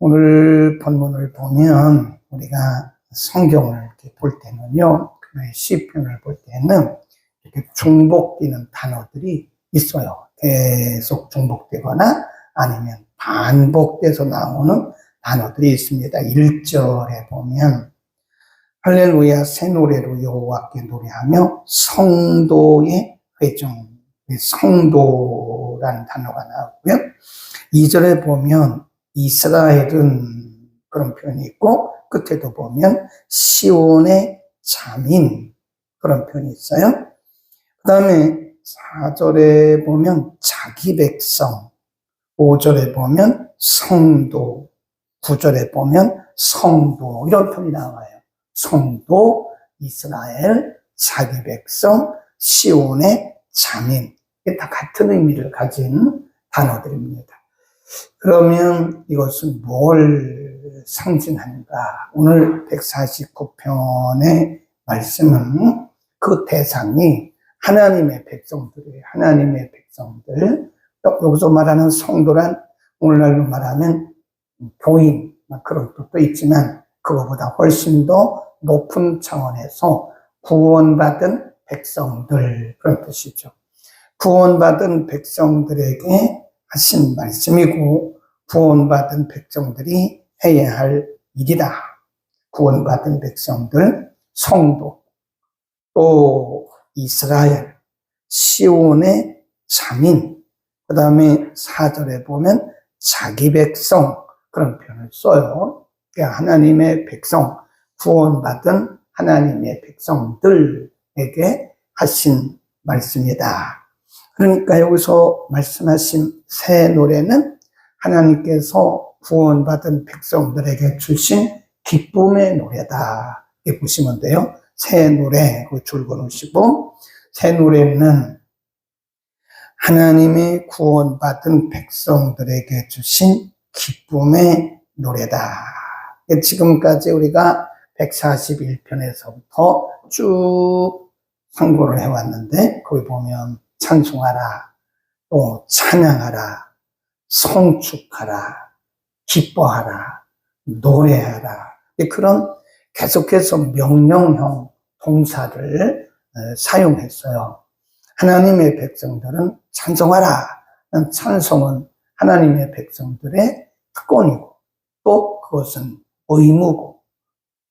오늘 본문을 보면 우리가 성경을 이렇게 볼 때는요, 시편을 볼 때는 이렇게 중복되는 단어들이 있어요. 계속 중복되거나 아니면 반복돼서 나오는 단어들이 있습니다. 1절에 보면 할렐루야 새 노래로 여호와께 노래하며 성도의 회중, 성도라는 단어가 나오고요. 2절에 보면 이스라엘은 그런 표현이 있고 끝에도 보면 시온의 자민 그런 표현이 있어요. 그 다음에 4절에 보면 자기 백성, 5절에 보면 성도, 9절에 보면 성도 이런 표현이 나와요. 성도, 이스라엘, 자기 백성, 시온의 자민 이게 다 같은 의미를 가진 단어들입니다. 그러면 이것은 뭘 상징하는가? 오늘 149편의 말씀은 그 대상이 하나님의 백성들이에요. 하나님의 백성들. 여기서 말하는 성도란 오늘날로 말하면 교인 그런 뜻도 있지만 그거보다 훨씬 더 높은 차원에서 구원받은 백성들 그런 뜻이죠. 구원받은 백성들에게 하신 말씀이고 구원받은 백성들이 해야 할 일이다. 구원받은 백성들, 성도, 또 이스라엘, 시온의 자민, 그 다음에 4절에 보면 자기 백성 그런 표현을 써요. 그러니까 하나님의 백성, 구원받은 하나님의 백성들에게 하신 말씀이다. 그러니까 여기서 말씀하신 새 노래는 하나님께서 구원받은 백성들에게 주신 기쁨의 노래다. 이렇게 보시면 돼요. 새 노래, 줄 그어놓으시고, 새 노래는 하나님의 구원받은 백성들에게 주신 기쁨의 노래다. 지금까지 우리가 141편에서부터 쭉 상고를 해왔는데, 거기 보면 찬송하라, 또 찬양하라, 송축하라, 기뻐하라, 노래하라. 그런 계속해서 명령형 동사를 사용했어요. 하나님의 백성들은 찬송하라. 찬송은 하나님의 백성들의 특권이고 또 그것은 의무고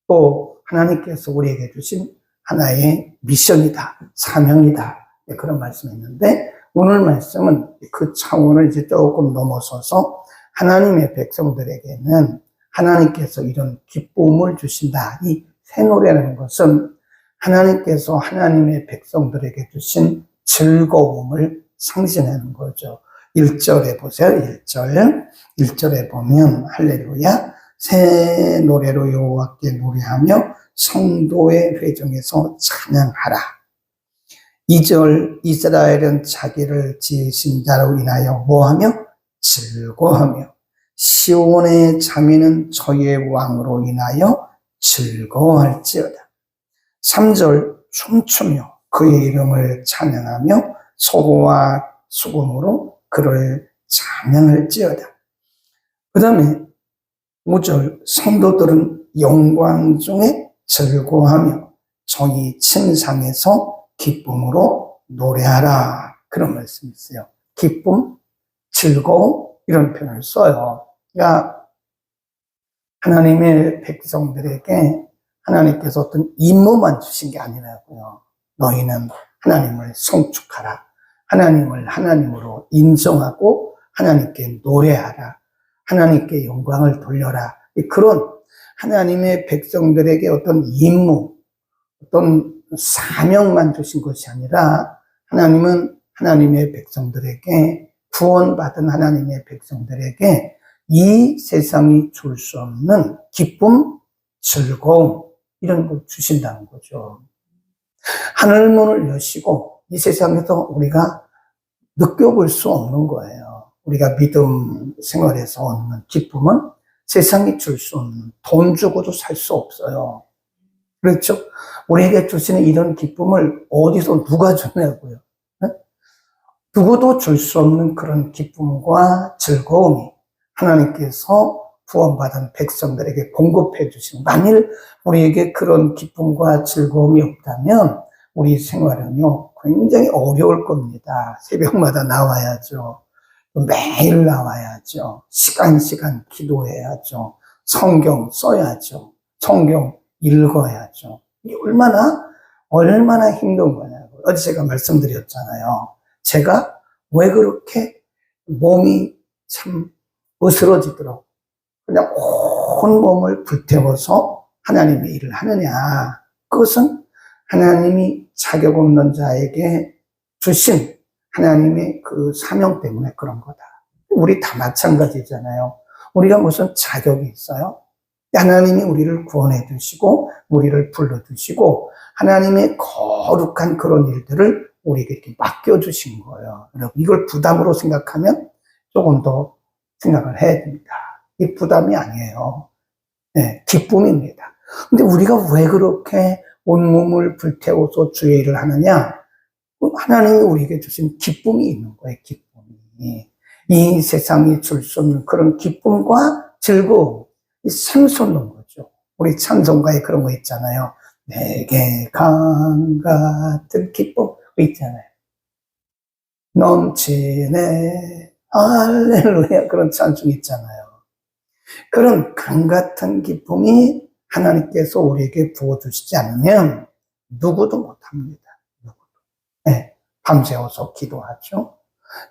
또 하나님께서 우리에게 주신 하나의 미션이다, 사명이다. 그런 말씀했는데 오늘 말씀은 그 차원을 이제 조금 넘어서서 하나님의 백성들에게는 하나님께서 이런 기쁨을 주신다. 이 새 노래라는 것은 하나님께서 하나님의 백성들에게 주신 즐거움을 상징하는 거죠. 1절에 보세요. 1절에 보면 할렐루야 새 노래로 여호와께 노래하며 성도의 회중에서 찬양하라. 2절 이스라엘은 자기를 지으신 자로 인하여 뭐하며? 즐거워하며 시온의 자민은 저의 왕으로 인하여 즐거워할지어다. 3절 춤추며 그의 이름을 찬양하며 소고와 수금으로 그를 찬양할지어다. 그 다음에 5절 성도들은 영광 중에 즐거워하며 저희 침상에서 기쁨으로 노래하라. 그런 말씀이 있어요. 기쁨, 즐거움 이런 표현을 써요. 그러니까 하나님의 백성들에게 하나님께서 어떤 임무만 주신 게 아니라고요. 너희는 하나님을 송축하라. 하나님을 하나님으로 인정하고 하나님께 노래하라. 하나님께 영광을 돌려라. 그런 하나님의 백성들에게 어떤 임무, 어떤 사명만 주신 것이 아니라 하나님은 하나님의 백성들에게 구원받은 하나님의 백성들에게 이 세상이 줄 수 없는 기쁨, 즐거움 이런 걸 주신다는 거죠. 하늘문을 여시고 이 세상에서 우리가 느껴볼 수 없는 거예요. 우리가 믿음 생활에서 얻는 기쁨은 세상이 줄 수 없는 돈 주고도 살 수 없어요. 그렇죠? 우리에게 주시는 이런 기쁨을 어디서 누가 주냐고요. 누구도 줄 수 없는 그런 기쁨과 즐거움이 하나님께서 구원받은 백성들에게 공급해 주시는, 만일 우리에게 그런 기쁨과 즐거움이 없다면 우리 생활은요 굉장히 어려울 겁니다. 새벽마다 나와야죠. 매일 나와야죠. 시간 기도해야죠. 성경 써야죠. 성경 읽어야죠. 이게 얼마나 힘든 거냐고. 어제 제가 말씀드렸잖아요. 제가 왜 그렇게 몸이 참 으스러지도록 그냥 온 몸을 불태워서 하나님의 일을 하느냐. 그것은 하나님이 자격 없는 자에게 주신 하나님의 그 사명 때문에 그런 거다. 우리 다 마찬가지잖아요. 우리가 무슨 자격이 있어요? 하나님이 우리를 구원해 주시고 우리를 불러 주시고 하나님의 거룩한 그런 일들을 우리에게 이렇게 맡겨 주신 거예요. 여러분, 이걸 부담으로 생각하면 조금 더 생각을 해야 됩니다. 이 부담이 아니에요. 네, 기쁨입니다. 근데 우리가 왜 그렇게 온몸을 불태워서 주의 일을 하느냐? 하나님이 우리에게 주신 기쁨이 있는 거예요, 기쁨이. 이 세상이 줄 수 없는 그런 기쁨과 즐거움, 샘솟는 거죠. 우리 찬송가에 그런 거 있잖아요. 내게 강 같은 기쁨 있잖아요. 넘치네 할렐루야, 그런 찬송 있잖아요. 그런 강 같은 기쁨이 하나님께서 우리에게 부어주시지 않으면 누구도 못합니다. 누구도. 네, 밤새워서 기도하죠.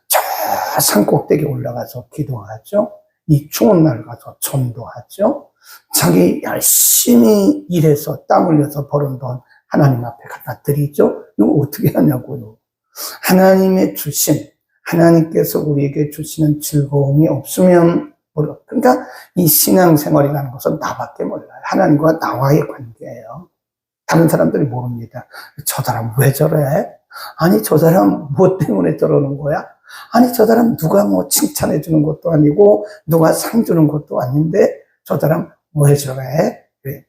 저 산꼭대기 올라가서 기도하죠. 이 추운 날 가서 전도하죠. 자기 열심히 일해서 땀 흘려서 벌은 돈 하나님 앞에 갖다 드리죠. 이거 어떻게 하냐고요. 하나님의 주신, 하나님께서 우리에게 주시는 즐거움이 없으면 모르. 그러니까 이 신앙생활이라는 것은 나밖에 몰라요. 하나님과 나와의 관계예요. 다른 사람들이 모릅니다. 저 사람 왜 저래? 아니, 저 사람 뭐 때문에 저러는 거야? 아니, 저 사람 누가 뭐 칭찬해 주는 것도 아니고 누가 상 주는 것도 아닌데 저 사람 왜 저래? 그래.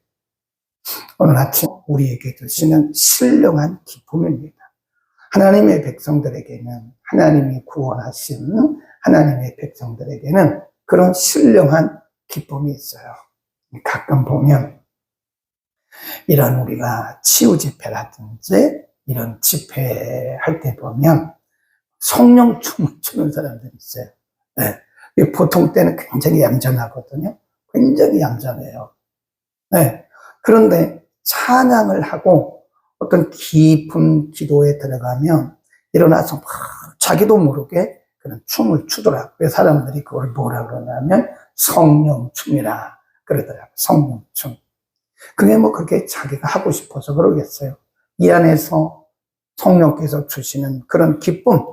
오늘 아침 우리에게 주시는 신령한 기쁨입니다. 하나님의 백성들에게는, 하나님이 구원하신 하나님의 백성들에게는 그런 신령한 기쁨이 있어요. 가끔 보면 이런 우리가 치유 집회라든지 이런 집회할 때 보면 성령 춤을 추는 사람들이 있어요. 네. 보통 때는 굉장히 얌전하거든요. 굉장히 얌전해요. 네. 그런데 찬양을 하고 어떤 깊은 기도에 들어가면 일어나서 막 자기도 모르게 그런 춤을 추더라고요. 사람들이 그걸 뭐라 그러냐면 성령춤이라 그러더라고요. 성령춤. 그게 뭐 그렇게 자기가 하고 싶어서 그러겠어요. 이 안에서 성령께서 주시는 그런 기쁨,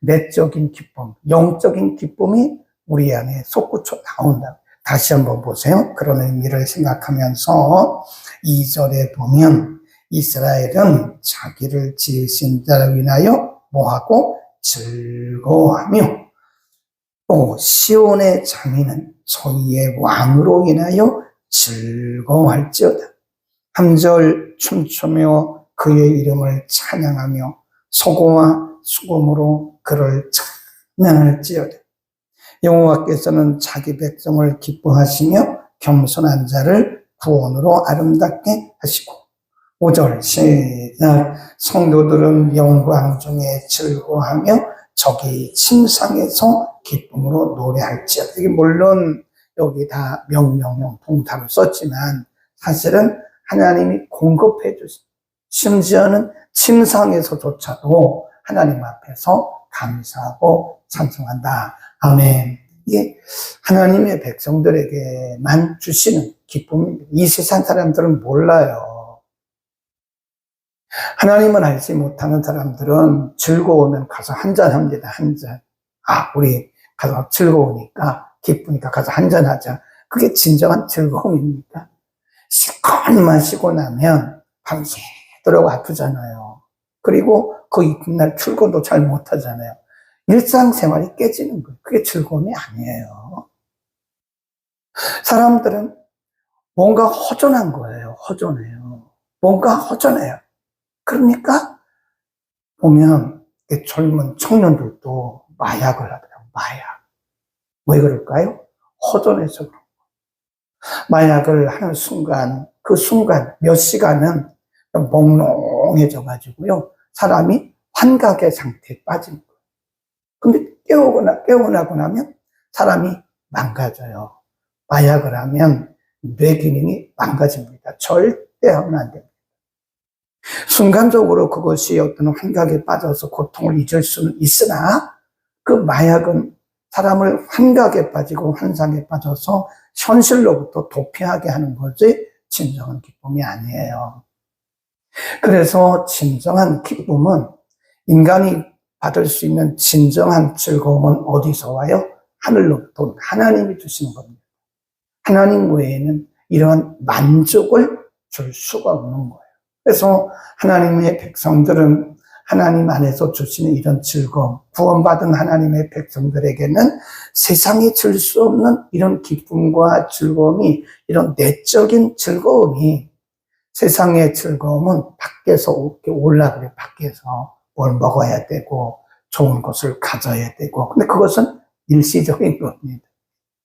내적인 기쁨, 영적인 기쁨이 우리 안에 솟구쳐 나온다. 다시 한번 보세요. 그런 의미를 생각하면서 2절에 보면 이스라엘은 자기를 지으신 자를 인하여 뭐하고 즐거워하며 또 시온의 자민은 저희의 왕으로 인하여 즐거워할지어다. 3절 춤추며 그의 이름을 찬양하며 소고와 수금으로 그를 찬양할지어다. 여호와께서는 자기 백성을 기뻐하시며 겸손한 자를 구원으로 아름답게 하시고 5절 시작. 성도들은 영광 중에 즐거워하며 저기 침상에서 기쁨으로 노래할지어다. 이게 물론 여기 다 명령형 동사를 썼지만 사실은 하나님이 공급해 주신, 심지어는 침상에서조차도 하나님 앞에서 감사하고 찬송한다. 아멘. 이게 하나님의 백성들에게만 주시는 기쁨입니다. 이 세상 사람들은 몰라요. 하나님을 알지 못하는 사람들은 즐거우면 가서 한잔합니다. 한잔. 우리 가서 즐거우니까, 기쁘니까 가서 한잔하자. 그게 진정한 즐거움입니까? 실컷 마시고 나면 밤새도록 아프잖아요. 그리고 그 이튿날 출근도 잘 못하잖아요. 일상생활이 깨지는 거예요. 그게 즐거움이 아니에요. 사람들은 뭔가 허전한 거예요. 허전해요. 뭔가 허전해요. 그러니까 보면 젊은 청년들도 마약을 하더라고요. 마약. 왜 그럴까요? 허전해서 그런 거예요. 마약을 하는 순간, 그 순간 몇 시간은 몽롱해져 가지고요. 사람이 환각의 상태에 빠진 거예요. 근데 깨어나고 나면 사람이 망가져요. 마약을 하면 뇌 기능이 망가집니다. 절대 하면 안 됩니다. 순간적으로 그것이 어떤 환각에 빠져서 고통을 잊을 수는 있으나 그 마약은 사람을 환각에 빠지고 환상에 빠져서 현실로부터 도피하게 하는 것이 진정한 기쁨이 아니에요. 그래서 진정한 기쁨은, 인간이 받을 수 있는 진정한 즐거움은 어디서 와요? 하늘로부터 하나님이 주시는 겁니다. 하나님 외에는 이러한 만족을 줄 수가 없는 거예요. 그래서 하나님의 백성들은 하나님 안에서 주시는 이런 즐거움, 구원받은 하나님의 백성들에게는 세상이 줄 수 없는 이런 기쁨과 즐거움이, 이런 내적인 즐거움이, 세상의 즐거움은 밖에서 올라 그래. 밖에서 뭘 먹어야 되고 좋은 것을 가져야 되고. 근데 그것은 일시적인 겁니다.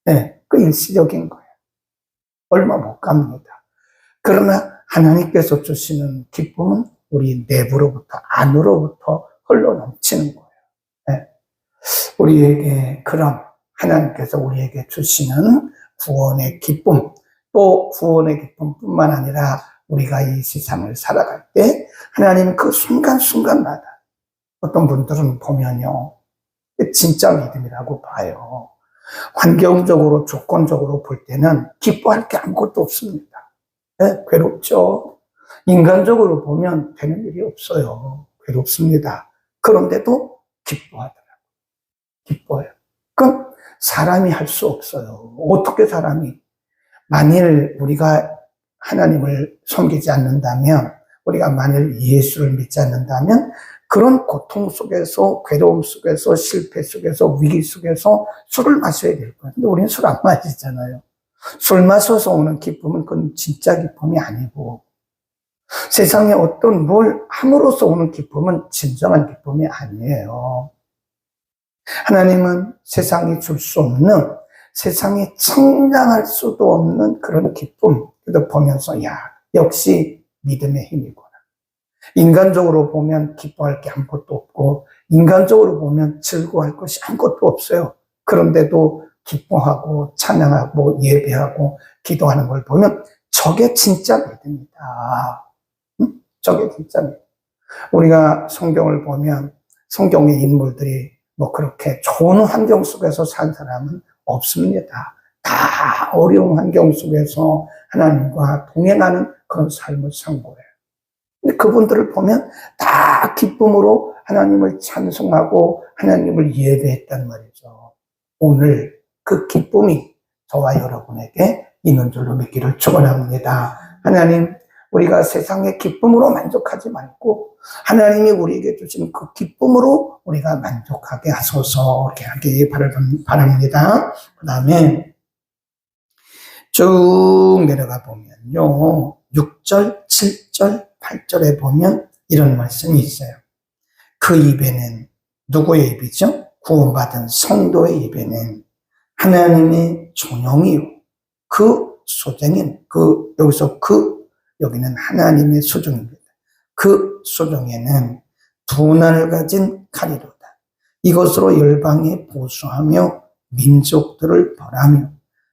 네, 그 일시적인 거예요. 얼마 못 갑니다. 그러나 하나님께서 주시는 기쁨은 우리 내부로부터, 안으로부터 흘러넘치는 거예요. 네. 우리에게 그런 하나님께서 우리에게 주시는 구원의 기쁨, 또 구원의 기쁨뿐만 아니라 우리가 이 세상을 살아갈 때 하나님은 그 순간순간마다, 어떤 분들은 보면요, 진짜 믿음이라고 봐요. 환경적으로, 조건적으로 볼 때는 기뻐할 게 아무것도 없습니다. 네, 괴롭죠. 인간적으로 보면 되는 일이 없어요. 괴롭습니다. 그런데도 기뻐하더라고요. 기뻐요. 그건 사람이 할 수 없어요. 어떻게 사람이, 만일 우리가 하나님을 섬기지 않는다면, 우리가 만일 예수를 믿지 않는다면 그런 고통 속에서, 괴로움 속에서, 실패 속에서, 위기 속에서 술을 마셔야 될 거예요. 근데 우리는 술 안 마시잖아요. 술 마셔서 오는 기쁨은 그건 진짜 기쁨이 아니고, 세상에 어떤 뭘 함으로써 오는 기쁨은 진정한 기쁨이 아니에요. 하나님은 세상이 줄 수 없는, 세상이 청량할 수도 없는 그런 기쁨, 그래도 보면서, 야, 역시 믿음의 힘이구나. 인간적으로 보면 기뻐할 게 아무것도 없고, 인간적으로 보면 즐거워할 것이 아무것도 없어요. 그런데도 기뻐하고 찬양하고 예배하고 기도하는 걸 보면 저게 진짜 믿음이다. 응? 저게 진짜 믿음. 우리가 성경을 보면 성경의 인물들이 뭐 그렇게 좋은 환경 속에서 산 사람은 없습니다. 다 어려운 환경 속에서 하나님과 동행하는 그런 삶을 산 거예요. 근데 그분들을 보면 다 기쁨으로 하나님을 찬송하고 하나님을 예배했단 말이죠. 오늘 그 기쁨이 저와 여러분에게 있는 줄로 믿기를 축원합니다. 하나님, 우리가 세상의 기쁨으로 만족하지 말고 하나님이 우리에게 주신 그 기쁨으로 우리가 만족하게 하소서, 이렇게 하기 바랍니다. 그 다음에 쭉 내려가 보면요, 6절, 7절, 8절에 보면 이런 말씀이 있어요. 그 입에는, 누구의 입이죠? 구원받은 성도의 입에는 하나님의 존영이요, 그 소정인, 여기는 하나님의 소정입니다. 그 소정에는 분을 가진 칼이로다. 이것으로 열방에 보수하며 민족들을 벌하며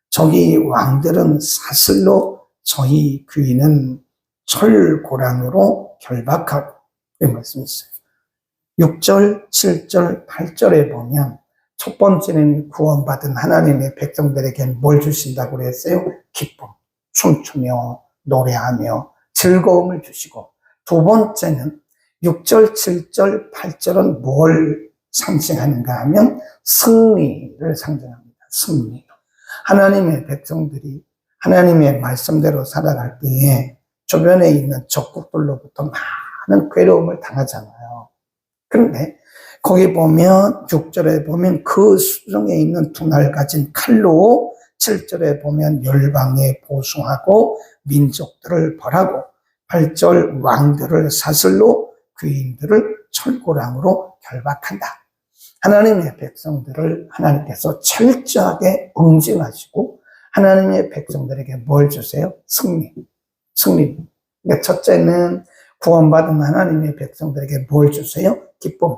저기 왕들은 사슬로, 저희 귀인은 철고랑으로 결박하고, 이런 말씀이 있어요. 6절, 7절, 8절에 보면 첫 번째는 구원받은 하나님의 백성들에게 뭘 주신다고 그랬어요? 기쁨, 춤추며 노래하며 즐거움을 주시고, 두 번째는 6절, 7절, 8절은 뭘 상징하는가 하면 승리를 상징합니다. 승리. 하나님의 백성들이 하나님의 말씀대로 살아갈 때에 주변에 있는 적국들로부터 많은 괴로움을 당하잖아요. 그런데 거기 보면 6절에 보면 그 수정에 있는 두 날 가진 칼로, 7절에 보면 열방에 보수하고 민족들을 벌하고, 8절 왕들을 사슬로, 귀인들을 철고랑으로 결박한다. 하나님의 백성들을 하나님께서 철저하게 응징하시고 하나님의 백성들에게 뭘 주세요? 승리. 승리. 그러니까 첫째는 구원받은 하나님의 백성들에게 뭘 주세요? 기쁨.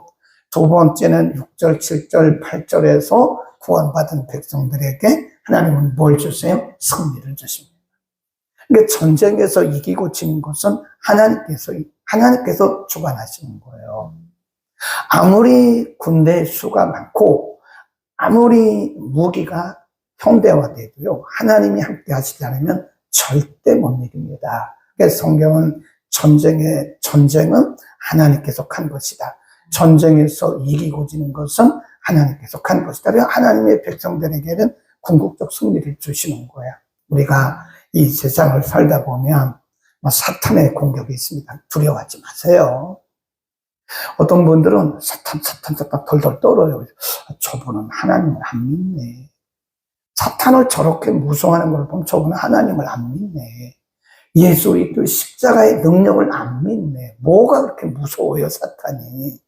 두 번째는 6절, 7절, 8절에서 구원받은 백성들에게 하나님은 뭘 주세요? 승리를 주십니다. 그러니까 전쟁에서 이기고 지는 것은 하나님께서 주관하시는 거예요. 아무리 군대의 수가 많고 아무리 무기가 현대화돼도요, 하나님이 함께 하시지 않으면 절대 못 이깁니다. 그래서 성경은 전쟁은 하나님께서 한 것이다. 전쟁에서 이기고 지는 것은 하나님께서 한 것이다. 그래서 하나님의 백성들에게는 궁극적 승리를 주시는 거야. 우리가 이 세상을 살다 보면 사탄의 공격이 있습니다. 두려워하지 마세요. 어떤 분들은 사탄 덜덜 떨어요. 저분은 하나님을 안 믿네. 사탄을 저렇게 무서워하는 걸 보면 저분은 하나님을 안 믿네. 예수 그리스도의 십자가의 능력을 안 믿네. 뭐가 그렇게 무서워요, 사탄이?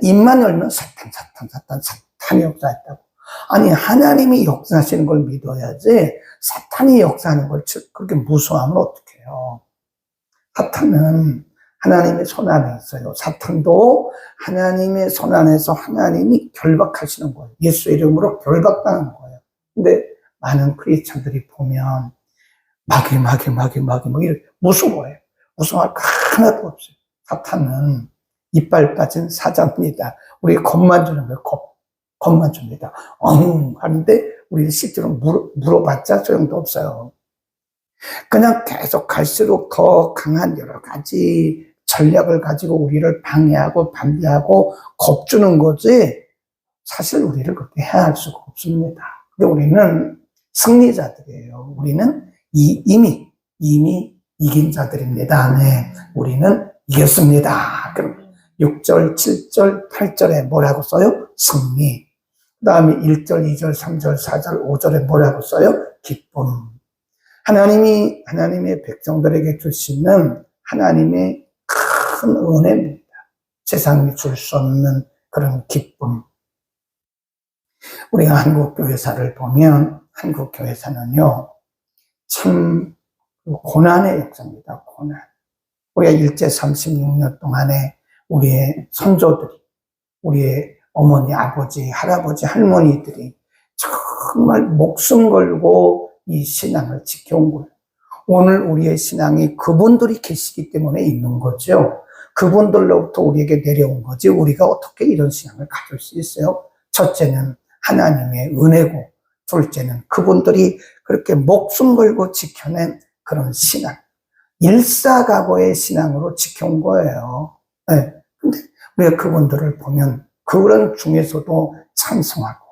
입만 열면 사탄이 역사했다고. 아니, 하나님이 역사하시는 걸 믿어야지 사탄이 역사하는 걸 그렇게 무서워하면 어떡해요? 사탄은 하나님의 손 안에 있어요. 사탄도 하나님의 손 안에서 하나님이 결박하시는 거예요. 예수의 이름으로 결박당한 거예요. 근데 많은 크리스천들이 보면 마귀 뭐 이렇게 무서워해요. 무서워할 거 하나도 없어요. 사탄은 이빨 빠진 사자입니다. 우리 겁만 주는 거예요. 겁만 줍니다. 하는데 우리 실제로 물어봤자 소용도 없어요. 그냥 계속 갈수록 더 강한 여러 가지 전략을 가지고 우리를 방해하고 반대하고 겁주는 거지 사실 우리를 그렇게 해할 수가 없습니다. 근데 우리는 승리자들이에요. 우리는 이미 이긴 자들입니다. 네, 우리는 이겼습니다. 그럼 6절, 7절, 8절에 뭐라고 써요? 승리. 그 다음에 1절, 2절, 3절, 4절, 5절에 뭐라고 써요? 기쁨. 하나님의 백성들에게 주시는 하나님의 큰 은혜입니다. 세상이 줄 수 없는 그런 기쁨. 우리가 한국교회사를 보면 한국교회사는요, 참 고난의 역사입니다. 고난. 우리가 일제 36년 동안에 우리의 선조들이, 우리의 어머니, 아버지, 할아버지, 할머니들이 정말 목숨 걸고 이 신앙을 지켜온 거예요. 오늘 우리의 신앙이 그분들이 계시기 때문에 있는 거죠. 그분들로부터 우리에게 내려온 거지 우리가 어떻게 이런 신앙을 가질 수 있어요? 첫째는 하나님의 은혜고 둘째는 그분들이 그렇게 목숨 걸고 지켜낸 그런 신앙, 일사각오의 신앙으로 지켜온 거예요. 네. 근데 우리가 그분들을 보면 그런 중에서도 찬송하고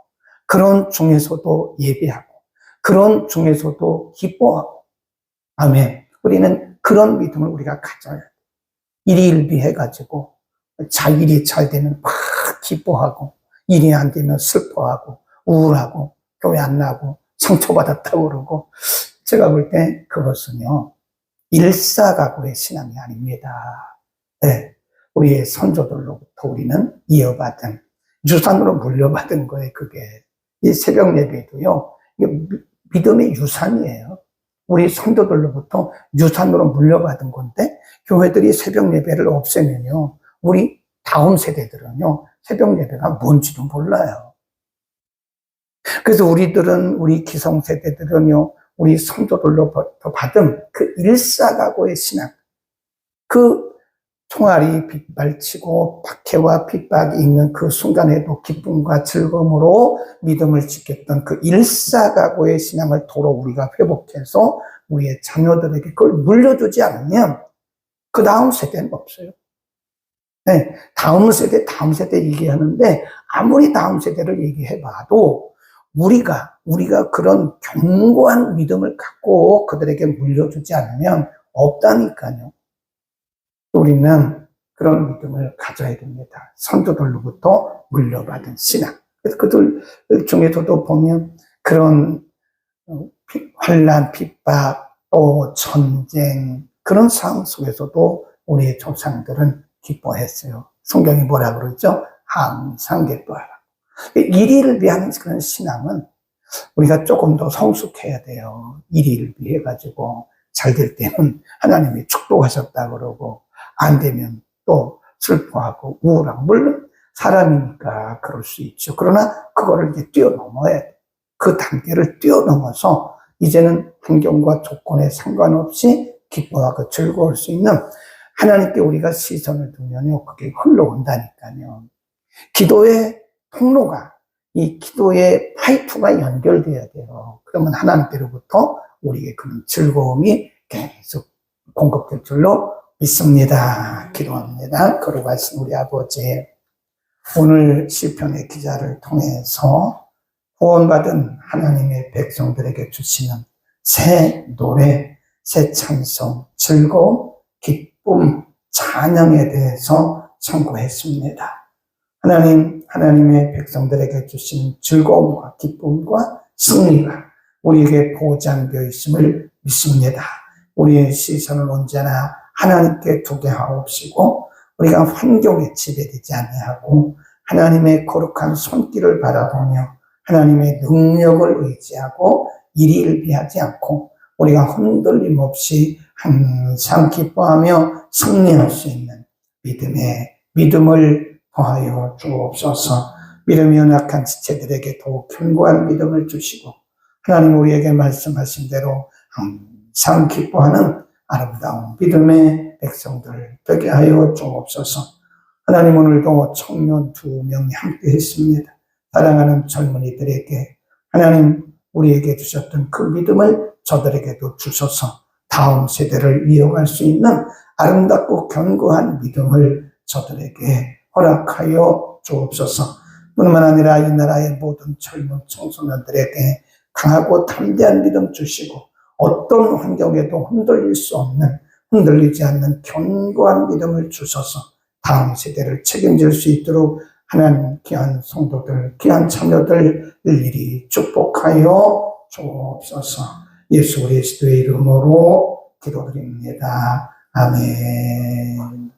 그런 중에서도 예배하고 그런 중에서도 기뻐하고, 아멘. 우리는 그런 믿음을 우리가 가져야 돼. 일이 일비해가지고 일이 잘 되면 막 기뻐하고 일이 안 되면 슬퍼하고 우울하고 교회 안 나고 상처받았다고 그러고, 제가 볼 때 그것은요 일사각오의 신앙이 아닙니다. 네. 우리의 선조들로부터 우리는 이어받은 유산으로 물려받은 거예요. 그게 이 새벽 예배도요 믿음의 유산이에요. 우리 선조들로부터 유산으로 물려받은 건데 교회들이 새벽 예배를 없애면요 우리 다음 세대들은요 새벽 예배가 뭔지도 몰라요. 그래서 우리 기성세대들은요 우리 선조들로부터 받은 그 일사각오의 신앙, 그 총알이 빗발치고 박해와 핍박이 있는 그 순간에도 기쁨과 즐거움으로 믿음을 지켰던 그 일사각오의 신앙을 도로 우리가 회복해서 우리의 자녀들에게 그걸 물려주지 않으면 그 다음 세대는 없어요. 네, 다음 세대 얘기하는데 아무리 다음 세대를 얘기해봐도 우리가 그런 견고한 믿음을 갖고 그들에게 물려주지 않으면 없다니까요. 우리는 그런 믿음을 가져야 됩니다. 선조들로부터 물려받은 신앙. 그래서 그들 중에서도 보면 그런 환난, 핍박, 또 전쟁, 그런 상황 속에서도 우리의 조상들은 기뻐했어요. 성경이 뭐라 그러죠? 항상 기뻐하라. 일일을 위한 그런 신앙은 우리가 조금 더 성숙해야 돼요. 일을 위해 가지고 잘 될 때는 하나님이 축복하셨다 그러고 안 되면 또 슬퍼하고 우울하고 물론 사람이니까 그럴 수 있죠. 그러나 그거를 이제 뛰어넘어야 돼. 그 단계를 뛰어넘어서 이제는 환경과 조건에 상관없이 기뻐하고 즐거울 수 있는 하나님께 우리가 시선을 두면요, 그게 흘러온다니까요. 기도의 통로가, 이 기도의 파이프가 연결돼야 돼요. 그러면 하나님께로부터 우리에게 그런 즐거움이 계속 공급될 줄로 믿습니다. 기도합니다. 거룩하신 우리 아버지, 오늘 시편의 기자를 통해서 구원받은 하나님의 백성들에게 주시는 새 노래, 새 찬송, 즐거움, 기쁨, 찬양에 대해서 청구했습니다. 하나님, 하나님의 백성들에게 주신 즐거움과 기쁨과 승리가 우리에게 보장되어 있음을 믿습니다. 우리의 시선을 언제나 하나님께 두게 하옵시고 우리가 환경에 지배되지 아니하고 하나님의 거룩한 손길을 바라보며 하나님의 능력을 의지하고 일을 비하지 않고 우리가 흔들림 없이 항상 기뻐하며 승리할 수 있는 믿음을 더하여 주옵소서. 믿음이 연약한 지체들에게 더욱 견고한 믿음을 주시고 하나님 우리에게 말씀하신 대로 항상 기뻐하는 아름다운 믿음의 백성들 되게 하여 주옵소서. 하나님 오늘도 청년 2명이 함께 했습니다. 사랑하는 젊은이들에게 하나님 우리에게 주셨던 그 믿음을 저들에게도 주셔서 다음 세대를 이어갈 수 있는 아름답고 견고한 믿음을 저들에게 허락하여 주옵소서. 뿐만 아니라 이 나라의 모든 젊은 청소년들에게 강하고 담대한 믿음 주시고 어떤 환경에도 흔들리지 않는 견고한 믿음을 주셔서 다음 세대를 책임질 수 있도록 하나님 귀한 성도들, 귀한 자녀들 일일이 축복하여 주옵소서. 예수 그리스도의 이름으로 기도드립니다. 아멘.